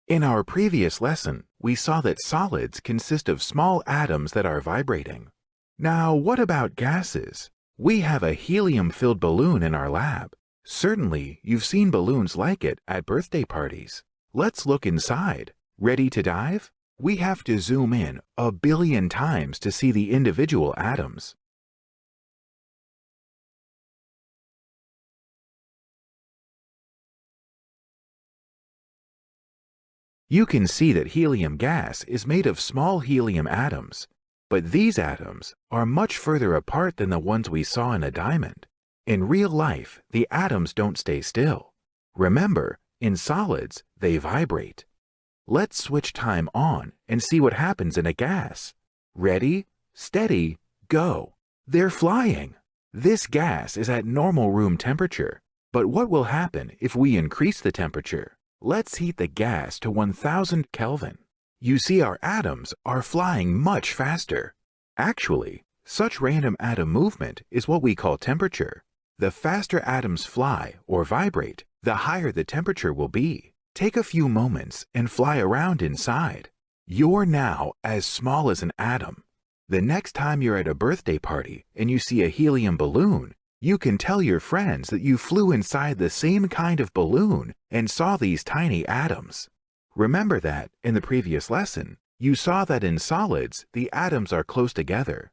In our previous lesson, we saw that solids consist of small atoms that are vibrating. Now, what about gases? We have a helium-filled balloon in our lab. Certainly, you've seen balloons like it at birthday parties. Let's look inside. Ready to dive? We have to zoom in 1 billion times to see the individual atoms. You can see that helium gas is made of small helium atoms, but these atoms are much further apart than the ones we saw in a diamond. In real life, the atoms don't stay still. Remember, in solids, they vibrate. Let's switch time on and see what happens in a gas. Ready, steady, go. They're flying. This gas is at normal room temperature, but what will happen if we increase the temperature? Let's heat the gas to 1000 Kelvin. You see our atoms are flying much faster. Actually, such random atom movement is what we call temperature. The faster atoms fly or vibrate, the higher the temperature will be. Take a few moments and fly around inside. You're now as small as an atom. The next time you're at a birthday party and you see a helium balloon, you can tell your friends that you flew inside the same kind of balloon and saw these tiny atoms. Remember that, in the previous lesson, you saw that in solids, the atoms are close together.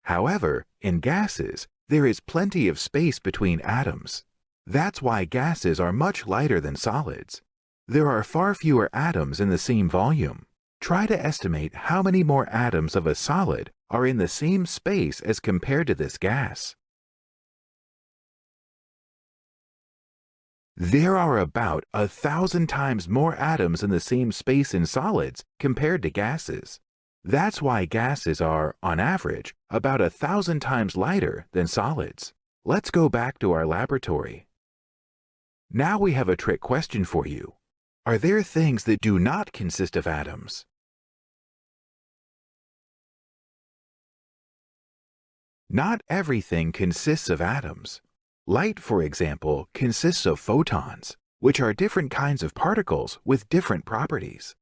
However, in gases, there is plenty of space between atoms. That's why gases are much lighter than solids. There are far fewer atoms in the same volume. Try to estimate how many more atoms of a solid are in the same space as compared to this gas. There are about 1,000 times more atoms in the same space in solids compared to gases. That's why gases are, on average, about 1,000 times lighter than solids. Let's go back to our laboratory. Now we have a trick question for you. Are there things that do not consist of atoms? Not everything consists of atoms. Light, for example, consists of photons, which are different kinds of particles with different properties.